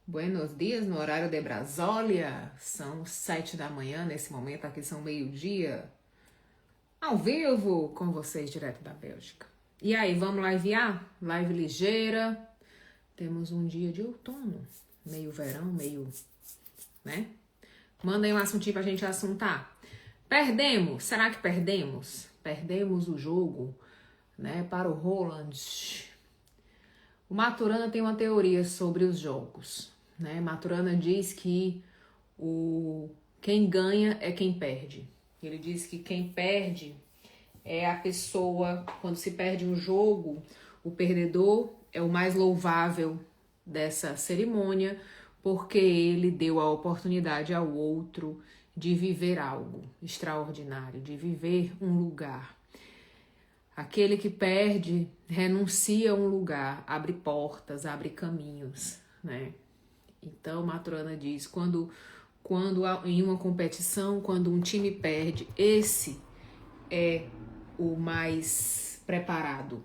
Buenos dias no horário de Brasília. São 7 da manhã nesse momento, aqui são meio-dia. Ao vivo com vocês direto da Bélgica. E aí, vamos livear? Live ligeira. Temos um dia de outono, meio verão, meio, né? Manda aí um assuntinho pra gente assuntar. Perdemos, será que perdemos? Perdemos o jogo, né, para o Roland. O Maturana tem uma teoria sobre os jogos, né? Maturana diz que quem ganha é quem perde. Ele diz que quem perde é a pessoa, quando se perde um jogo, o perdedor é o mais louvável dessa cerimônia, porque ele deu a oportunidade ao outro de viver algo extraordinário, de viver um lugar. Aquele que perde renuncia a um lugar, abre portas, abre caminhos, né? Então, Maturana diz, quando em uma competição, quando um time perde, esse é o mais preparado,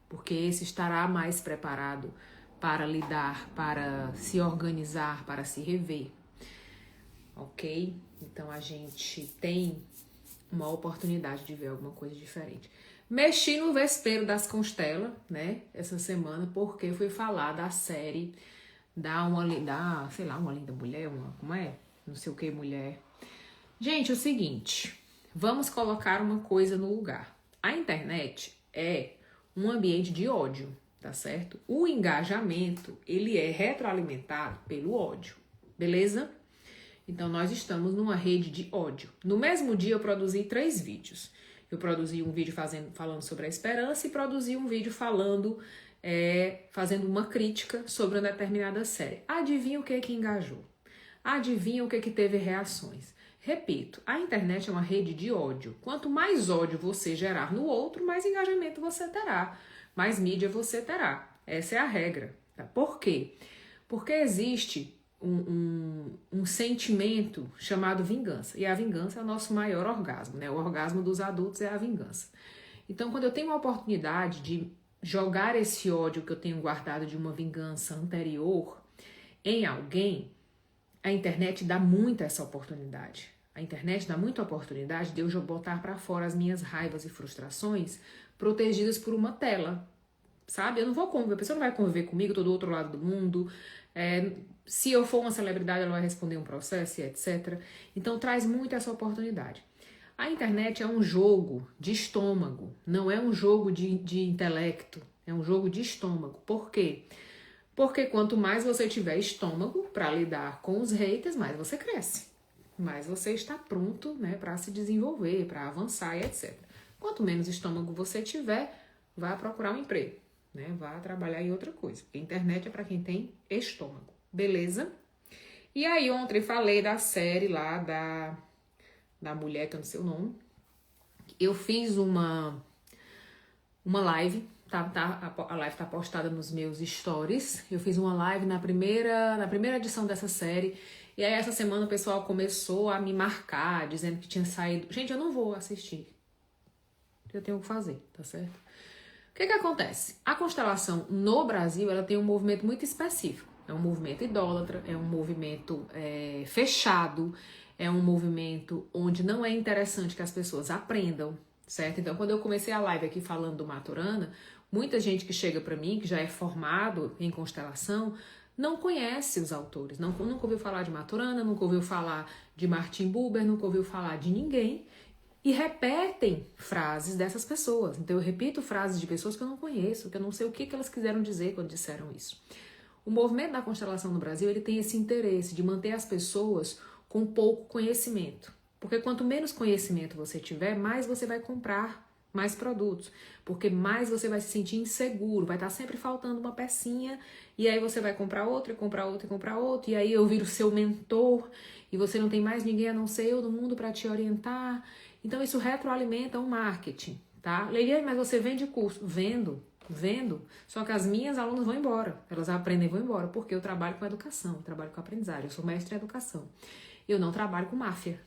porque esse estará mais preparado para lidar, para se organizar, para se rever, ok? Então, a gente tem uma oportunidade de ver alguma coisa diferente. Mexi no vespeiro das Constelas, né, essa semana, porque fui falar da série uma linda mulher, como é? Não sei o que mulher. Gente, é o seguinte, vamos colocar uma coisa no lugar. A internet é um ambiente de ódio, tá certo? O engajamento, ele é retroalimentado pelo ódio, beleza? Então, nós estamos numa rede de ódio. No mesmo dia, eu produzi 3 vídeos. Eu produzi um vídeo falando sobre a esperança e produzi um vídeo fazendo uma crítica sobre uma determinada série. Adivinha o que engajou? Adivinha o que teve reações? Repito, a internet é uma rede de ódio. Quanto mais ódio você gerar no outro, mais engajamento você terá, mais mídia você terá. Essa é a regra. Tá? Por quê? Porque existe um sentimento chamado vingança. E a vingança é o nosso maior orgasmo, né? O orgasmo dos adultos é a vingança. Então, quando eu tenho a oportunidade de jogar esse ódio que eu tenho guardado de uma vingança anterior em alguém, a internet dá muito essa oportunidade. A internet dá muita oportunidade de eu botar para fora as minhas raivas e frustrações protegidas por uma tela. Sabe? Eu não vou conviver, a pessoa não vai conviver comigo, eu tô do outro lado do mundo. Se eu for uma celebridade, ela vai responder um processo e etc. Então traz muito essa oportunidade. A internet é um jogo de estômago, não é um jogo de intelecto, é um jogo de estômago. Por quê? Porque quanto mais você tiver estômago para lidar com os haters, mais você cresce. Mais você está pronto, né, para se desenvolver, para avançar e etc. Quanto menos estômago você tiver, vá procurar um emprego, né? Vá trabalhar em outra coisa. Porque a internet é para quem tem estômago, beleza? E aí ontem falei da série lá da mulher, que eu não sei o nome. Eu fiz uma live, a live tá postada nos meus stories. Eu fiz uma live na primeira edição dessa série. E aí essa semana o pessoal começou a me marcar, dizendo que tinha saído. Gente, eu não vou assistir. Eu tenho o que fazer, tá certo? O que acontece? A constelação no Brasil, ela tem um movimento muito específico. É um movimento idólatra, é um movimento fechado, é um movimento onde não é interessante que as pessoas aprendam, certo? Então, quando eu comecei a live aqui falando do Maturana, muita gente que chega pra mim, que já é formado em constelação, não conhece os autores, nunca ouviu falar de Maturana, nunca ouviu falar de Martin Buber, nunca ouviu falar de ninguém, e repetem frases dessas pessoas. Então eu repito frases de pessoas que eu não conheço, que eu não sei o que elas quiseram dizer quando disseram isso. O movimento da constelação no Brasil, ele tem esse interesse de manter as pessoas com pouco conhecimento. Porque quanto menos conhecimento você tiver, mais você vai comprar mais produtos. Porque mais você vai se sentir inseguro, vai estar sempre faltando uma pecinha, e aí você vai comprar outra, e comprar outra, e comprar outra, e aí eu viro seu mentor, e você não tem mais ninguém a não ser eu no mundo para te orientar. Então isso retroalimenta o marketing, tá? Leiliane, mas você vende curso? Vendo. Só que as minhas alunas vão embora. Elas aprendem e vão embora, porque eu trabalho com educação, eu trabalho com aprendizagem, eu sou mestre em educação. Eu não trabalho com máfia,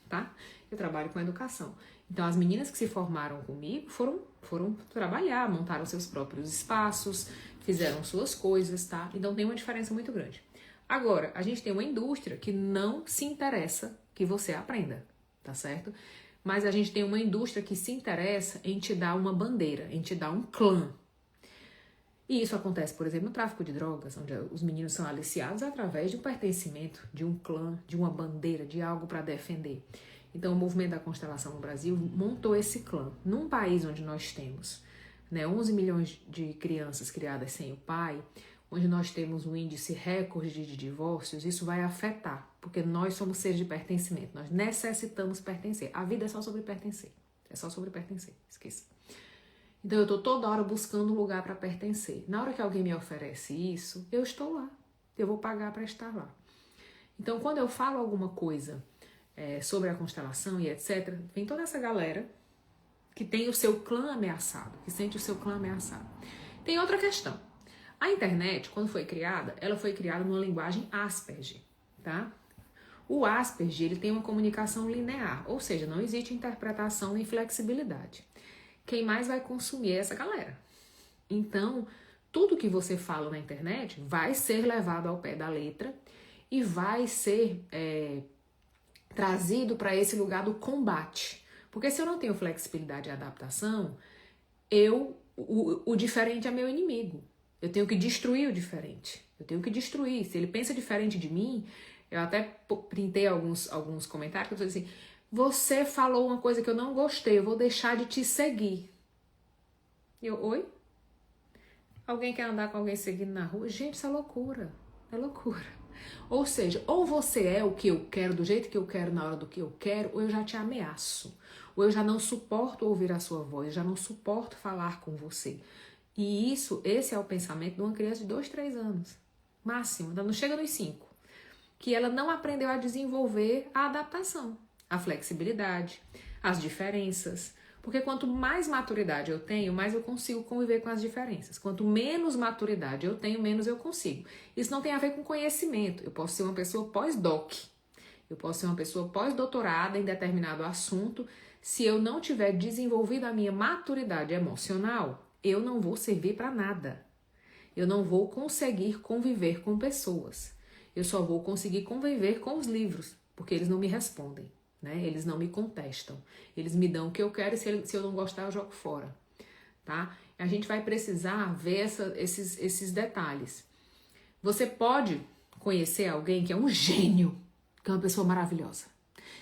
tá? Eu trabalho com educação. Então as meninas que se formaram comigo foram trabalhar, montaram seus próprios espaços, fizeram suas coisas, tá? Então tem uma diferença muito grande. Agora, a gente tem uma indústria que não se interessa que você aprenda, tá certo? Mas a gente tem uma indústria que se interessa em te dar uma bandeira, em te dar um clã. E isso acontece, por exemplo, no tráfico de drogas, onde os meninos são aliciados através de um pertencimento, de um clã, de uma bandeira, de algo para defender. Então, o movimento da Constelação no Brasil montou esse clã. Num país onde nós temos 11 milhões de crianças criadas sem o pai, onde nós temos um índice recorde de divórcios, isso vai afetar, porque nós somos seres de pertencimento, nós necessitamos pertencer. A vida é só sobre pertencer, é só sobre pertencer, esqueça. Então eu estou toda hora buscando um lugar para pertencer. Na hora que alguém me oferece isso, eu estou lá, eu vou pagar para estar lá. Então quando eu falo alguma coisa sobre a constelação e etc, vem toda essa galera que tem o seu clã ameaçado, que sente o seu clã ameaçado. Tem outra questão. A internet, quando foi criada, ela foi criada numa linguagem Asperger, tá? O Asperger, ele tem uma comunicação linear, ou seja, não existe interpretação nem flexibilidade. Quem mais vai consumir é essa galera. Então, tudo que você fala na internet vai ser levado ao pé da letra e vai ser trazido para esse lugar do combate. Porque se eu não tenho flexibilidade e adaptação, o diferente é meu inimigo. Eu tenho que destruir o diferente. Eu tenho que destruir. Se ele pensa diferente de mim, eu até printei alguns comentários que eu falei assim, você falou uma coisa que eu não gostei, eu vou deixar de te seguir. Oi? Alguém quer andar com alguém seguindo na rua? Gente, isso é loucura. É loucura. Ou seja, ou você é o que eu quero, do jeito que eu quero, na hora do que eu quero, ou eu já te ameaço. Ou eu já não suporto ouvir a sua voz, eu já não suporto falar com você. E esse é o pensamento de uma criança de 2, 3 anos. Máximo, ainda não chega nos 5. Que ela não aprendeu a desenvolver a adaptação, a flexibilidade, as diferenças. Porque quanto mais maturidade eu tenho, mais eu consigo conviver com as diferenças. Quanto menos maturidade eu tenho, menos eu consigo. Isso não tem a ver com conhecimento. Eu posso ser uma pessoa pós-doc. Eu posso ser uma pessoa pós-doutorada em determinado assunto. Se eu não tiver desenvolvido a minha maturidade emocional, eu não vou servir para nada. Eu não vou conseguir conviver com pessoas. Eu só vou conseguir conviver com os livros, porque eles não me respondem, né? Eles não me contestam. Eles me dão o que eu quero e se eu não gostar, eu jogo fora, tá? A gente vai precisar ver esses detalhes. Você pode conhecer alguém que é um gênio, que é uma pessoa maravilhosa.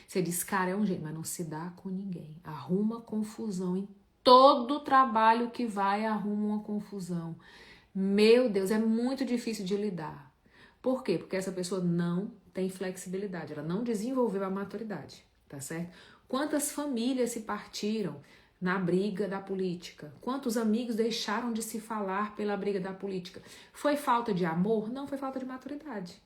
Você diz, cara, é um gênio, mas não se dá com ninguém. Arruma confusão em todo trabalho que vai, arruma uma confusão. Meu Deus, é muito difícil de lidar. Por quê? Porque essa pessoa não tem flexibilidade, ela não desenvolveu a maturidade, tá certo? Quantas famílias se partiram na briga da política? Quantos amigos deixaram de se falar pela briga da política? Foi falta de amor? Não, foi falta de maturidade.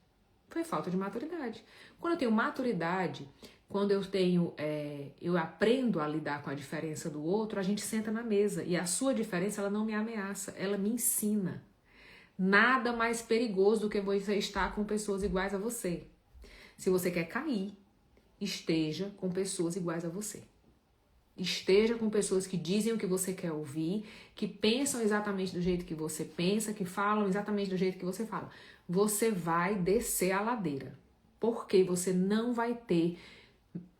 Foi falta de maturidade. Quando eu tenho maturidade, quando eu aprendo a lidar com a diferença do outro, a gente senta na mesa e a sua diferença, ela não me ameaça, ela me ensina. Nada mais perigoso do que você estar com pessoas iguais a você. Se você quer cair, esteja com pessoas iguais a você. Esteja com pessoas que dizem o que você quer ouvir, que pensam exatamente do jeito que você pensa, que falam exatamente do jeito que você fala. Você vai descer a ladeira, porque você não vai ter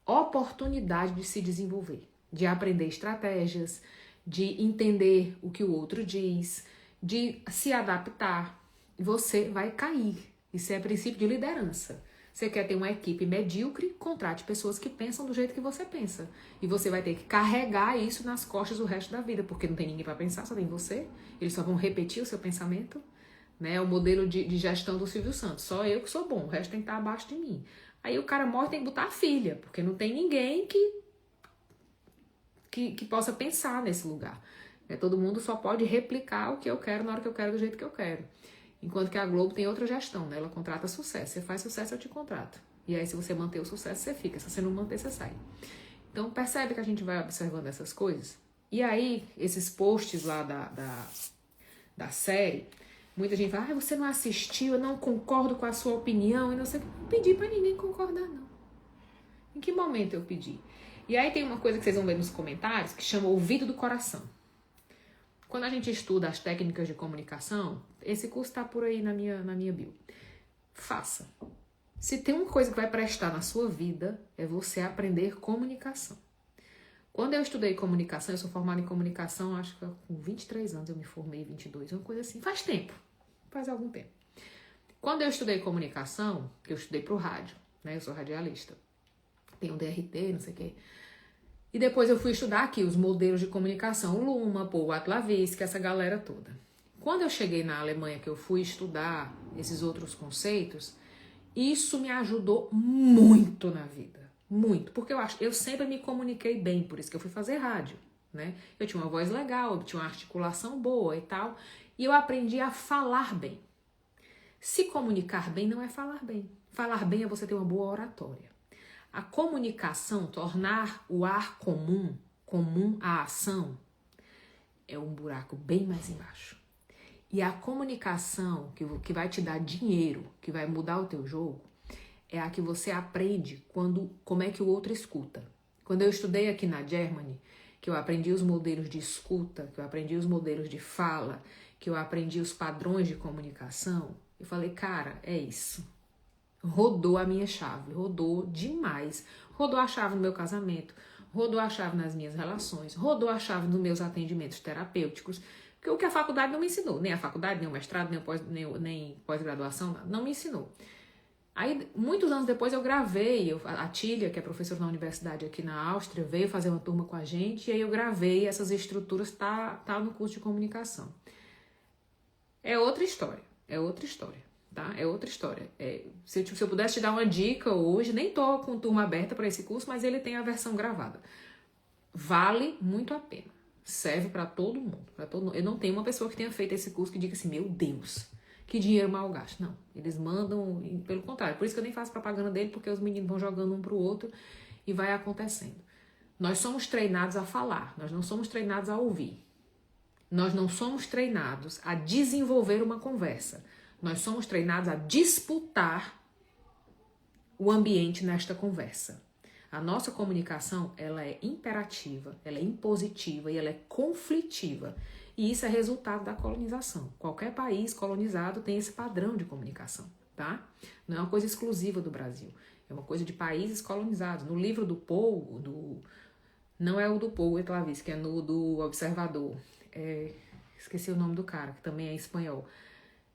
oportunidade de se desenvolver, de aprender estratégias, de entender o que o outro diz, de se adaptar. Você vai cair. Isso é princípio de liderança. Você quer ter uma equipe medíocre, contrate pessoas que pensam do jeito que você pensa. E você vai ter que carregar isso nas costas o resto da vida, porque não tem ninguém para pensar, só tem você. Eles só vão repetir o seu pensamento. Né? É o modelo de gestão do Silvio Santos. Só eu que sou bom, o resto tem que estar abaixo de mim. Aí o cara morre, tem que botar a filha, porque não tem ninguém que possa pensar nesse lugar. Todo mundo só pode replicar o que eu quero na hora que eu quero, do jeito que eu quero. Enquanto que a Globo tem outra gestão, né? Ela contrata sucesso. Você faz sucesso, eu te contrato. E aí, se você manter o sucesso, você fica. Se você não manter, você sai. Então, percebe que a gente vai observando essas coisas? E aí, esses posts lá da série, muita gente fala, você não assistiu, eu não concordo com a sua opinião. E não sei o que. Não pedi pra ninguém concordar, não. Em que momento eu pedi? E aí tem uma coisa que vocês vão ver nos comentários, que chama ouvido do coração. Quando a gente estuda as técnicas de comunicação, esse curso está por aí na minha bio. faça. Se tem uma coisa que vai prestar na sua vida, é você aprender comunicação. Quando eu estudei comunicação, eu sou formada em comunicação, acho que com 23 anos eu me formei, 22, uma coisa assim, faz tempo, faz algum tempo. Quando eu estudei comunicação, que eu estudei pro rádio, né, eu sou radialista, tenho um DRT, não sei o quê, e depois eu fui estudar aqui os modelos de comunicação, o Luma, o Atlavisky, essa galera toda. Quando eu cheguei na Alemanha, que eu fui estudar esses outros conceitos, isso me ajudou muito na vida. Muito, porque eu sempre me comuniquei bem, por isso que eu fui fazer rádio, né? Eu tinha uma voz legal, eu tinha uma articulação boa e tal, e eu aprendi a falar bem. Se comunicar bem não é falar bem. Falar bem é você ter uma boa oratória. A comunicação, tornar o ar comum, comum à ação, é um buraco bem mais embaixo. E a comunicação que vai te dar dinheiro, que vai mudar o teu jogo, é a que você aprende como é que o outro escuta. Quando eu estudei aqui na Germany, que eu aprendi os modelos de escuta, que eu aprendi os modelos de fala, que eu aprendi os padrões de comunicação, eu falei, cara, é isso. Rodou a minha chave, rodou demais. Rodou a chave no meu casamento, rodou a chave nas minhas relações, rodou a chave nos meus atendimentos terapêuticos, porque o que a faculdade não me ensinou, nem a faculdade, nem o mestrado, nem pós-graduação, não me ensinou. Aí, muitos anos depois, eu gravei, a Tília, que é professora na universidade aqui na Áustria, veio fazer uma turma com a gente, e aí eu gravei essas estruturas, tá no curso de comunicação. É outra história, tá? É outra história. Se eu pudesse te dar uma dica hoje, nem tô com turma aberta para esse curso, mas ele tem a versão gravada. Vale muito a pena. Serve para todo mundo, Eu não tenho uma pessoa que tenha feito esse curso que diga assim, meu Deus, que dinheiro mal gasto. Não, eles mandam, pelo contrário. Por isso que eu nem faço propaganda dele, porque os meninos vão jogando um pro outro e vai acontecendo. Nós somos treinados a falar, nós não somos treinados a ouvir. Nós não somos treinados a desenvolver uma conversa. Nós somos treinados a disputar o ambiente nesta conversa. A nossa comunicação, ela é imperativa, ela é impositiva e ela é conflitiva. E isso é resultado da colonização. Qualquer país colonizado tem esse padrão de comunicação, tá? Não é uma coisa exclusiva do Brasil. É uma coisa de países colonizados. No livro do Paul, não é o do Paul Atlavisky, é no do Observador. Esqueci o nome do cara, que também é espanhol.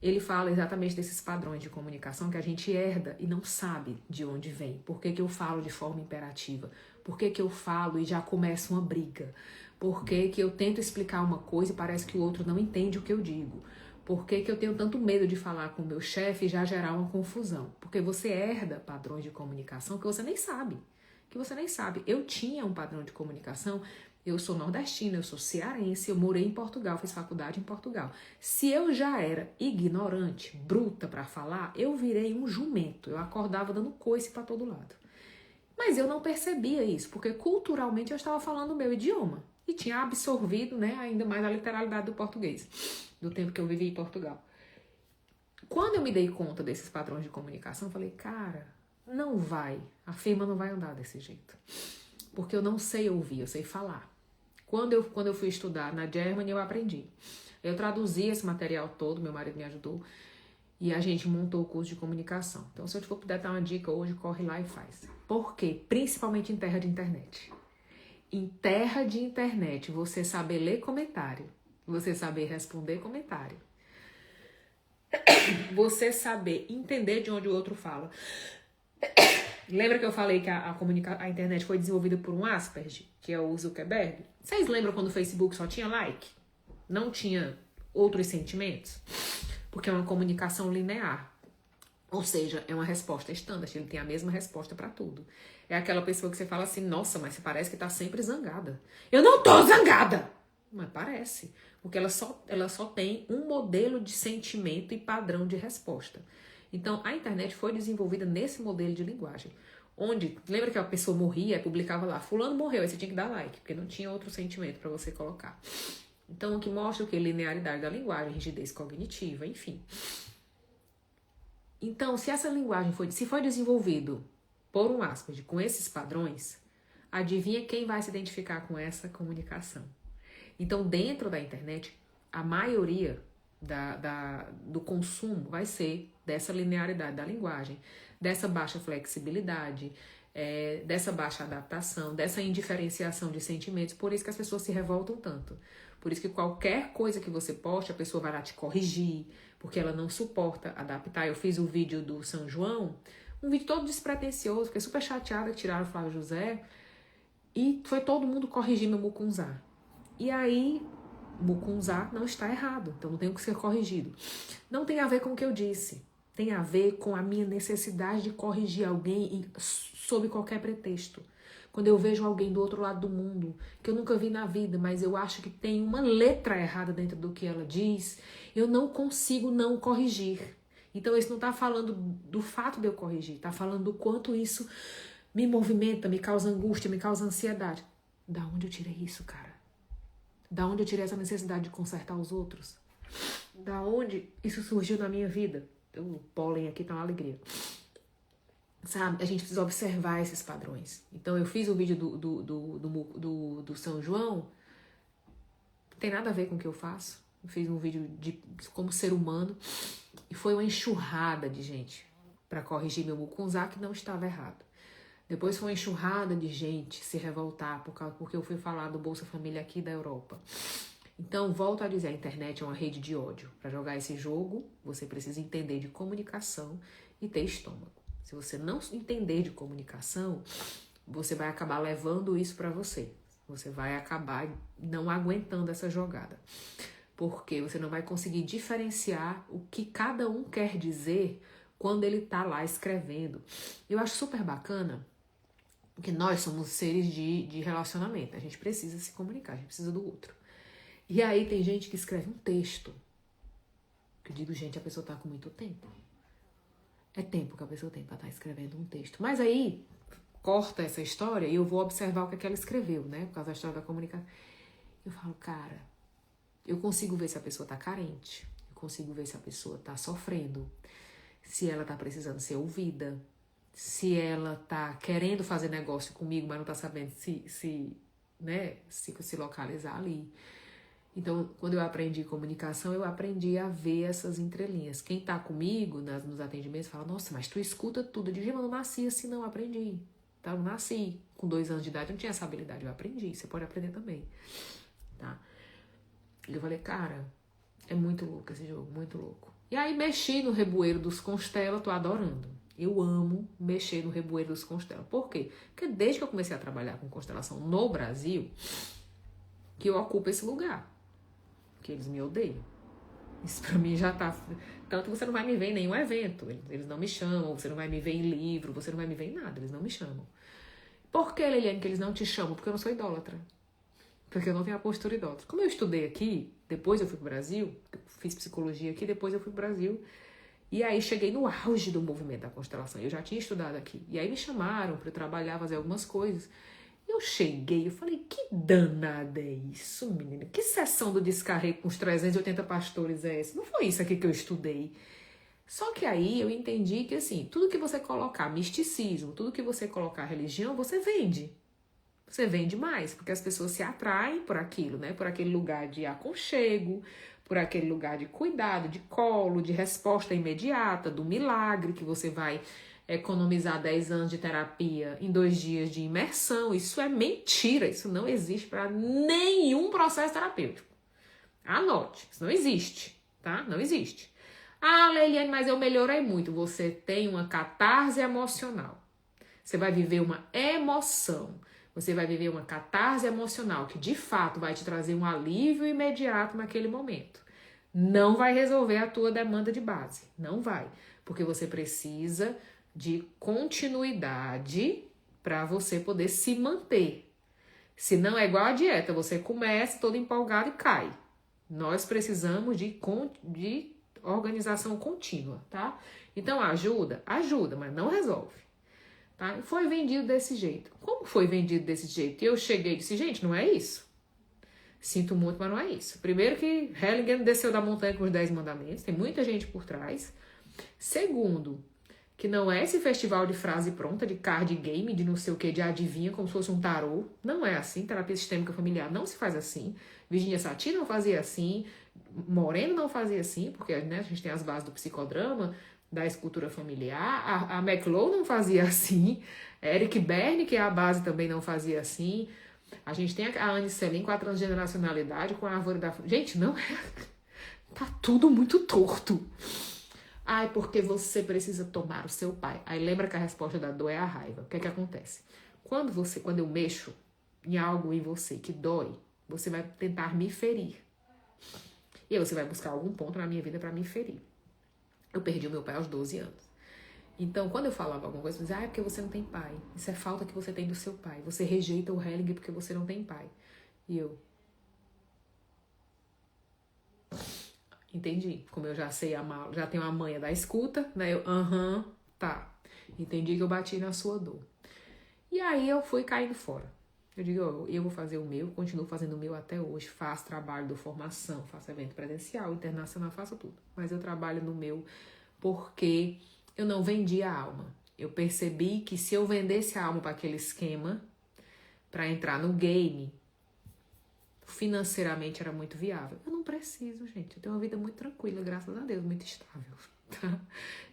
Ele fala exatamente desses padrões de comunicação que a gente herda e não sabe de onde vem. Por que eu falo de forma imperativa? Por que eu falo e já começa uma briga? Por que eu tento explicar uma coisa e parece que o outro não entende o que eu digo? Por que eu tenho tanto medo de falar com o meu chefe e já gerar uma confusão? Porque você herda padrões de comunicação que você nem sabe. Eu tinha um padrão de comunicação. Eu sou nordestina, eu sou cearense, eu morei em Portugal, fiz faculdade em Portugal. Se eu já era ignorante, bruta para falar, eu virei um jumento. Eu acordava dando coice para todo lado. Mas eu não percebia isso, porque culturalmente eu estava falando o meu idioma. E tinha absorvido, né, ainda mais a literalidade do português, do tempo que eu vivi em Portugal. Quando eu me dei conta desses padrões de comunicação, eu falei, cara, a firma não vai andar desse jeito. Porque eu não sei ouvir, eu sei falar. Quando eu fui estudar na Germany, eu aprendi. Eu traduzi esse material todo, meu marido me ajudou, e a gente montou o curso de comunicação. Então, se eu for puder dar uma dica hoje, corre lá e faz. Por quê? Principalmente em terra de internet. Em terra de internet, você saber ler comentário, você saber responder comentário, você saber entender de onde o outro fala. Lembra que eu falei que a internet foi desenvolvida por um Asperger, que é o Zuckerberg? Vocês lembram quando o Facebook só tinha like? Não tinha outros sentimentos? Porque é uma comunicação linear. Ou seja, é uma resposta standard, ele tem a mesma resposta para tudo. É aquela pessoa que você fala assim, nossa, mas você parece que tá sempre zangada. Eu não tô zangada! Mas parece, porque ela só tem um modelo de sentimento e padrão de resposta. Então, a internet foi desenvolvida nesse modelo de linguagem. Onde, lembra que a pessoa morria e publicava lá, fulano morreu, aí você tinha que dar like, porque não tinha outro sentimento para você colocar. Então, o que mostra o que? Linearidade da linguagem, rigidez cognitiva, enfim. Então, se essa linguagem foi desenvolvido por um Asperger com esses padrões, adivinha quem vai se identificar com essa comunicação? Então, dentro da internet, a maioria do consumo vai ser dessa linearidade da linguagem, dessa baixa flexibilidade, dessa baixa adaptação, dessa indiferenciação de sentimentos. Por isso que as pessoas se revoltam tanto. Por isso que qualquer coisa que você poste, a pessoa vai lá te corrigir, porque ela não suporta adaptar. Eu fiz o vídeo do São João, um vídeo todo despretensioso, fiquei super chateada que tiraram o Flávio José, e foi todo mundo corrigir meu mucunzá. E aí, mucunzá não está errado, então não tem o que ser corrigido. Não tem a ver com o que eu disse, tem a ver com a minha necessidade de corrigir alguém sob qualquer pretexto. Quando eu vejo alguém do outro lado do mundo, que eu nunca vi na vida, mas eu acho que tem uma letra errada dentro do que ela diz, eu não consigo não corrigir. Então, isso não está falando do fato de eu corrigir, está falando do quanto isso me movimenta, me causa angústia, me causa ansiedade. Da onde eu tirei isso, cara? Da onde eu tirei essa necessidade de consertar os outros? Da onde isso surgiu na minha vida? O pólen aqui tá uma alegria. Sabe? A gente precisa observar esses padrões. Então, eu fiz o vídeo do São João. Não tem nada a ver com o que eu faço. Eu fiz um vídeo de como ser humano. E foi uma enxurrada de gente para corrigir meu mucunzá, que não estava errado. Depois foi uma enxurrada de gente se revoltar porque eu fui falar do Bolsa Família aqui da Europa. Então, volto a dizer, a internet é uma rede de ódio. Para jogar esse jogo, você precisa entender de comunicação e ter estômago. Se você não entender de comunicação, você vai acabar levando isso para você. Você vai acabar não aguentando essa jogada. Porque você não vai conseguir diferenciar o que cada um quer dizer quando ele tá lá escrevendo. Eu acho super bacana que nós somos seres de relacionamento. A gente precisa se comunicar, a gente precisa do outro. E aí tem gente que escreve um texto. Que eu digo, gente, a pessoa tá com muito tempo. É tempo que a pessoa tem pra estar escrevendo um texto. Mas aí, corta essa história e eu vou observar o que é que ela escreveu, né? Por causa da história da comunicação. Eu falo, cara, eu consigo ver se a pessoa tá carente. Eu consigo ver se a pessoa tá sofrendo. Se ela tá precisando ser ouvida. Se ela tá querendo fazer negócio comigo, mas não tá sabendo se localizar ali. Então, quando eu aprendi comunicação, eu aprendi a ver essas entrelinhas. Quem tá comigo nos atendimentos fala, nossa, mas tu escuta tudo. Eu digo, eu não nasci assim, não, aprendi. Tá? Eu não nasci com 2 anos de idade, eu não tinha essa habilidade, eu aprendi. Você pode aprender também. Tá? E eu falei, cara, é muito louco esse jogo, muito louco. E aí, mexi no Rebueiro dos Constela, tô adorando. Eu amo mexer no Rebueiro dos Constela. Por quê? Porque desde que eu comecei a trabalhar com constelação no Brasil, que eu ocupo esse lugar. Que eles me odeiam. Isso pra mim já tá... Tanto você não vai me ver em nenhum evento. Eles não me chamam. Você não vai me ver em livro. Você não vai me ver em nada. Eles não me chamam. Por que, Liliane, que eles não te chamam? Porque eu não sou idólatra. Porque eu não tenho a postura idólatra. Como eu estudei aqui, depois eu fui pro Brasil, fiz psicologia aqui, depois eu fui pro Brasil. E aí cheguei no auge do movimento da constelação. Eu já tinha estudado aqui. E aí me chamaram para eu trabalhar, fazer algumas coisas. Eu cheguei, eu falei, que danada é isso, menina? Que sessão do descarrego com os 380 pastores é essa? Não foi isso aqui que eu estudei. Só que aí eu entendi que, assim, tudo que você colocar misticismo, tudo que você colocar religião, você vende. Você vende mais, porque as pessoas se atraem por aquilo, né? Por aquele lugar de aconchego, por aquele lugar de cuidado, de colo, de resposta imediata, do milagre que você vai economizar 10 anos de terapia em 2 dias de imersão. Isso é mentira, isso não existe para nenhum processo terapêutico. Anote, isso não existe, tá? Não existe. Ah, Leiliane, mas eu melhorei muito. Você tem uma catarse emocional. Você vai viver uma emoção. Você vai viver uma catarse emocional que de fato vai te trazer um alívio imediato naquele momento. Não vai resolver a tua demanda de base. Não vai. Porque você precisa de continuidade para você poder se manter. Se não é igual a dieta, você começa todo empolgado e cai. Nós precisamos de organização contínua, tá? Então ajuda, mas não resolve. Tá? Foi vendido desse jeito. Como foi vendido desse jeito? E eu cheguei e disse, gente, não é isso. Sinto muito, mas não é isso. Primeiro que Hellinger desceu da montanha com os 10 mandamentos, tem muita gente por trás. Segundo, que não é esse festival de frase pronta, de card game, de não sei o que, de adivinha, como se fosse um tarô. Não é assim. Terapia sistêmica familiar não se faz assim. Virginia Satir não fazia assim. Moreno não fazia assim, porque né, a gente tem as bases do psicodrama. da escultura familiar. A McLeod não fazia assim. Eric Berne, que é a base, também não fazia assim. A gente tem a Anne Selin com a transgeneracionalidade, com a árvore da... Gente, não é... Tá tudo muito torto. Ai, porque você precisa tomar o seu pai. Aí lembra que a resposta da dor é a raiva. O que é que acontece? Quando eu mexo em algo em você que dói, você vai tentar me ferir. E aí você vai buscar algum ponto na minha vida para me ferir. Eu perdi o meu pai aos 12 anos. Então, quando eu falava alguma coisa, eu dizia, é porque você não tem pai. Isso é falta que você tem do seu pai. Você rejeita o Helling porque você não tem pai. E eu... Entendi. Como eu já sei amar, já tenho a manha da escuta, né? Eu, tá. Entendi que eu bati na sua dor. E aí eu fui caindo fora. Eu digo, eu vou fazer o meu, continuo fazendo o meu até hoje, faço trabalho de formação, faço evento presencial, internacional, faço tudo. Mas eu trabalho no meu porque eu não vendi a alma. Eu percebi que se eu vendesse a alma para aquele esquema, para entrar no game, financeiramente era muito viável. Eu não preciso, gente. Eu tenho uma vida muito tranquila, graças a Deus, muito estável. Tá?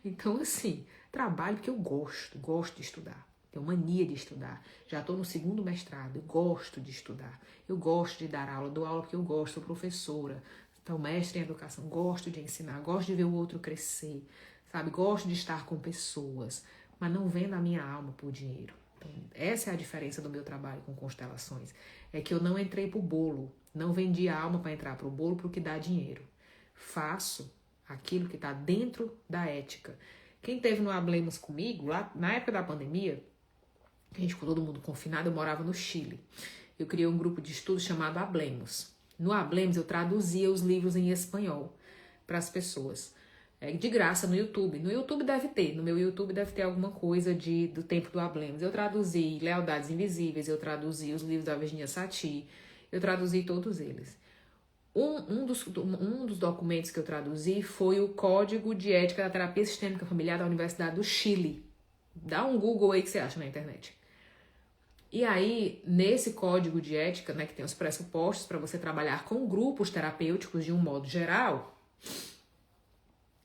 Então, assim, trabalho porque eu gosto de estudar. Tenho mania de estudar. Já estou no 2º mestrado. Eu gosto de estudar. Eu gosto de dar aula. Dou aula porque eu gosto. Sou professora. Então, mestre em educação. Gosto de ensinar. Gosto de ver o outro crescer. Sabe? Gosto de estar com pessoas. Mas não vendo a minha alma por dinheiro. Então, essa é a diferença do meu trabalho com constelações. É que eu não entrei pro bolo. Não vendi a alma para entrar pro bolo porque dá dinheiro. Faço aquilo que está dentro da ética. Quem teve no Hablemos comigo, lá na época da pandemia, a gente ficou todo mundo confinado, eu morava no Chile. Eu criei um grupo de estudo chamado Hablemos. No Hablemos eu traduzia os livros em espanhol para as pessoas. De graça no YouTube. No YouTube deve ter. No meu YouTube deve ter alguma coisa do tempo do Hablemos. Eu traduzi Lealdades Invisíveis, eu traduzi os livros da Virginia Satir, eu traduzi todos eles. Um dos documentos que eu traduzi foi o Código de Ética da Terapia Sistêmica Familiar da Universidade do Chile. Dá um Google aí que você acha na internet. E aí, nesse código de ética, né, que tem os pressupostos para você trabalhar com grupos terapêuticos de um modo geral,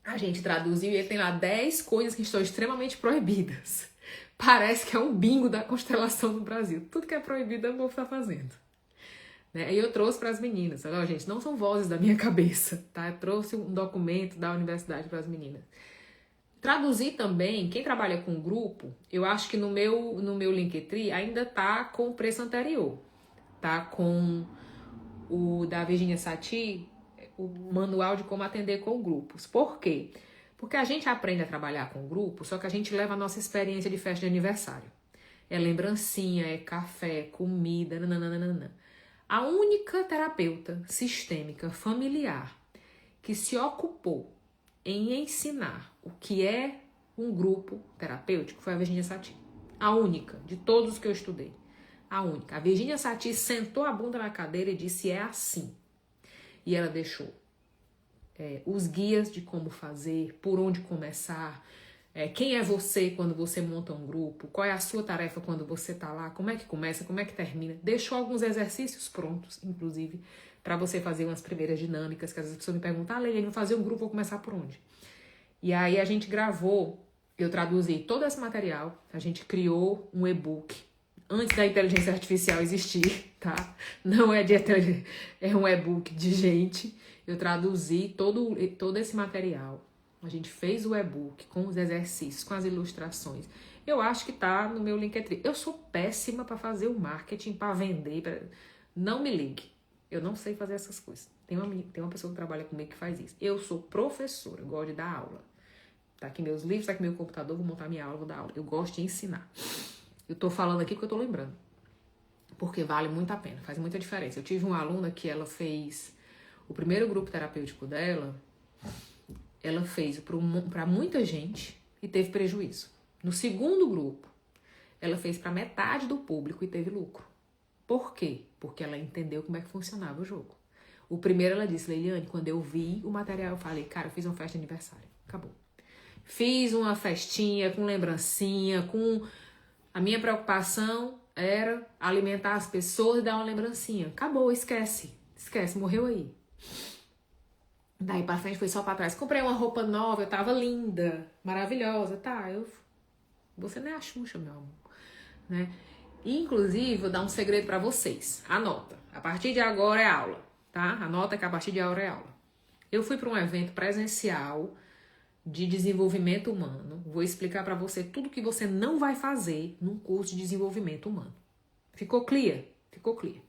a gente traduziu e ele tem lá 10 coisas que estão extremamente proibidas. Parece que é um bingo da constelação do Brasil. Tudo que é proibido eu vou estar fazendo. Né? E eu trouxe para as meninas. Olha, gente, não são vozes da minha cabeça, tá? Eu trouxe um documento da universidade para as meninas. Traduzir também, quem trabalha com grupo, eu acho que no meu Linktree ainda tá com o preço anterior. Tá com o da Virginia Satir, o manual de como atender com grupos. Por quê? Porque a gente aprende a trabalhar com grupo, só que a gente leva a nossa experiência de festa de aniversário. É lembrancinha, é café, comida, nananana. A única terapeuta sistêmica familiar que se ocupou em ensinar o que é um grupo terapêutico foi a Virginia Satir. A única, de todos os que eu estudei. A única. A Virginia Satir sentou a bunda na cadeira e disse, é assim. E ela deixou os guias de como fazer, por onde começar, quem é você quando você monta um grupo, qual é a sua tarefa quando você está lá, como é que começa, como é que termina. Deixou alguns exercícios prontos, inclusive, para você fazer umas primeiras dinâmicas, que às vezes a pessoa me pergunta, Leila, vou fazer um grupo, vou começar por onde? E aí a gente gravou, eu traduzi todo esse material, a gente criou um e-book, antes da inteligência artificial existir, tá? Não é é um e-book de gente. Eu traduzi todo esse material. A gente fez o e-book com os exercícios, com as ilustrações. Eu acho que tá no meu Linktree. Eu sou péssima para fazer o marketing, para vender. Não me ligue. Eu não sei fazer essas coisas. Tem uma pessoa que trabalha comigo que faz isso. Eu sou professora, eu gosto de dar aula. Tá aqui meus livros, tá aqui meu computador, vou montar minha aula, vou dar aula. Eu gosto de ensinar. Eu tô falando aqui porque eu tô lembrando. Porque vale muito a pena, faz muita diferença. Eu tive uma aluna que ela fez o primeiro grupo terapêutico dela, ela fez para muita gente e teve prejuízo. No segundo grupo, ela fez para metade do público e teve lucro. Por quê? Porque ela entendeu como é que funcionava o jogo. O primeiro ela disse, Leiliane, quando eu vi o material, eu falei, cara, eu fiz uma festa de aniversário. Acabou. Fiz uma festinha com lembrancinha, com... A minha preocupação era alimentar as pessoas e dar uma lembrancinha. Acabou, esquece. Esquece, morreu aí. Daí pra frente foi só pra trás. Comprei uma roupa nova, eu tava linda, maravilhosa, tá? Você não é a Xuxa, meu amor, né? E, inclusive, vou dar um segredo pra vocês. Anota. A partir de agora é aula, tá? Anota que a partir de agora é aula. Eu fui para um evento presencial de desenvolvimento humano. Vou explicar pra você tudo que você não vai fazer num curso de desenvolvimento humano. Ficou clear? Ficou clear.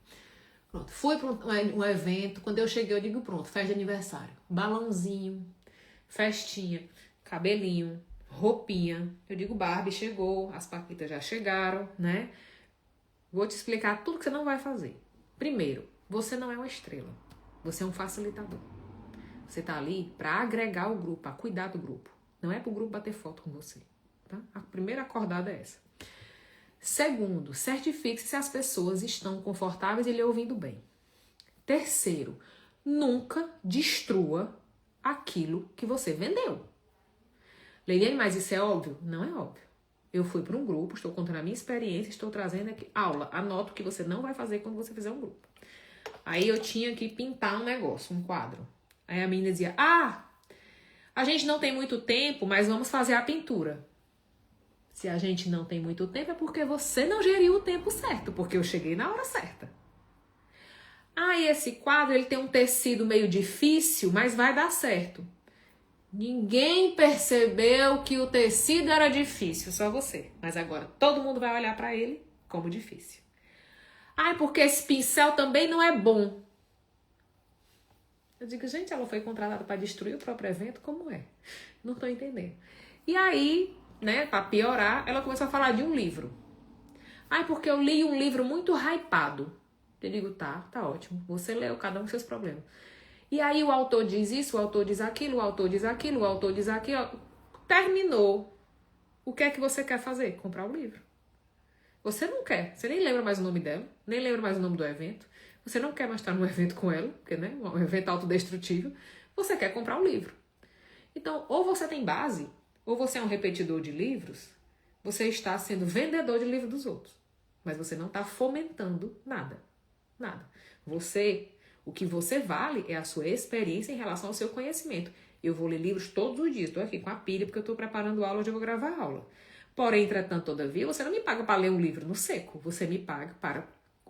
Pronto, fui para um evento, quando eu cheguei eu digo pronto, festa de aniversário, balãozinho, festinha, cabelinho, roupinha, eu digo Barbie chegou, as paquitas já chegaram, né? Vou te explicar tudo que você não vai fazer. Primeiro, você não é uma estrela, você é um facilitador. Você tá ali para agregar o grupo, para cuidar do grupo, não é pro grupo bater foto com você, tá? A primeira acordada é essa. Segundo, certifique-se se as pessoas estão confortáveis e lhe ouvindo bem. Terceiro, nunca destrua aquilo que você vendeu. Leiliane, mas isso é óbvio? Não é óbvio. Eu fui para um grupo, estou contando a minha experiência, estou trazendo aqui aula. Anota o que você não vai fazer quando você fizer um grupo. Aí eu tinha que pintar um negócio, um quadro. Aí a menina dizia, a gente não tem muito tempo, mas vamos fazer a pintura. Se a gente não tem muito tempo, é porque você não geriu o tempo certo, porque eu cheguei na hora certa. E esse quadro ele tem um tecido meio difícil, mas vai dar certo. Ninguém percebeu que o tecido era difícil, só você. Mas agora todo mundo vai olhar para ele como difícil. Porque esse pincel também não é bom. Eu digo, gente, ela foi contratada para destruir o próprio evento? Como é? Não tô entendendo. E aí, né, para piorar, ela começou a falar de um livro. Porque eu li um livro muito hypado. Eu digo, tá ótimo. Você leu, cada um com seus problemas. E aí o autor diz isso, o autor diz aquilo, o autor diz aquilo, o autor diz aquilo. Terminou. O que é que você quer fazer? Comprar o livro. Você não quer. Você nem lembra mais o nome dela, nem lembra mais o nome do evento. Você não quer mais estar no evento com ela, porque, né, um evento autodestrutivo. Você quer comprar o livro. Então, ou você tem base, ou você é um repetidor de livros, você está sendo vendedor de livro dos outros. Mas você não está fomentando nada. Nada. O que você vale é a sua experiência em relação ao seu conhecimento. Eu vou ler livros todos os dias. Estou aqui com a pilha porque eu estou preparando aula, hoje eu vou gravar a aula. Porém, entretanto, todavia, você não me paga para ler um livro no seco. Você me paga para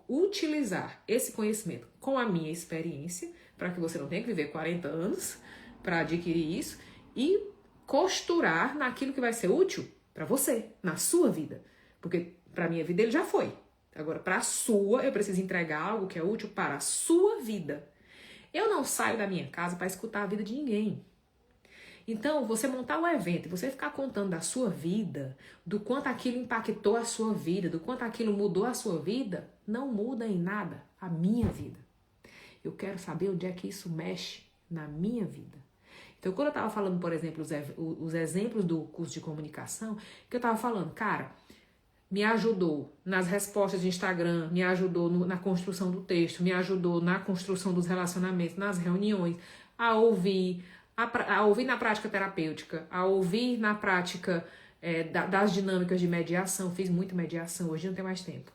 utilizar esse conhecimento com a minha experiência, para que você não tenha que viver 40 anos para adquirir isso, e costurar naquilo que vai ser útil para você, na sua vida. Porque para a minha vida ele já foi. Agora, para a sua, eu preciso entregar algo que é útil para a sua vida. Eu não saio da minha casa para escutar a vida de ninguém. Então, você montar um evento e você ficar contando da sua vida, do quanto aquilo impactou a sua vida, do quanto aquilo mudou a sua vida, não muda em nada a minha vida. Eu quero saber onde é que isso mexe na minha vida. Então, quando eu estava falando, por exemplo, os exemplos do curso de comunicação, que eu estava falando, cara, me ajudou nas respostas de Instagram, me ajudou na construção do texto, me ajudou na construção dos relacionamentos, nas reuniões, a ouvir na prática terapêutica, a ouvir na prática das dinâmicas de mediação. Fiz muita mediação, hoje não tem mais tempo.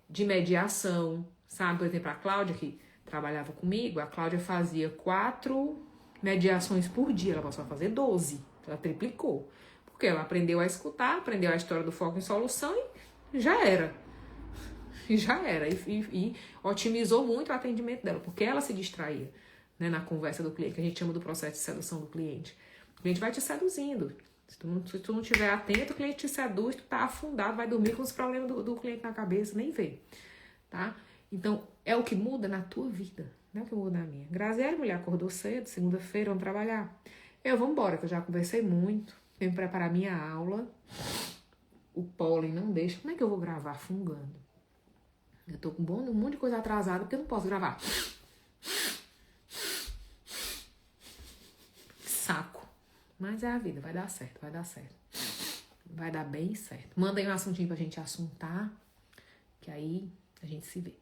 De mediação, sabe? Por exemplo, a Cláudia, que trabalhava comigo, a Cláudia fazia 4 mediações por dia, ela passou a fazer 12, ela triplicou. Porque ela aprendeu a escutar, aprendeu a história do foco em solução e já era. E otimizou muito o atendimento dela, porque ela se distraía, né, na conversa do cliente, que a gente chama do processo de sedução do cliente. O cliente vai te seduzindo. Se tu não estiver atento, o cliente te seduz, tu tá afundado, vai dormir com os problemas do cliente na cabeça, nem vê. Tá? Então, é o que muda na tua vida, não é o que muda na minha. Graziela, mulher, acordou cedo, segunda-feira, vamos trabalhar. Vamos embora, que eu já conversei muito. Tenho que preparar minha aula. O pólen não deixa. Como é que eu vou gravar fungando? Eu tô com um monte de coisa atrasada porque eu não posso gravar. Saco. Mas é a vida, vai dar certo, vai dar certo. Vai dar bem certo. Manda aí um assuntinho pra gente assuntar, que aí a gente se vê.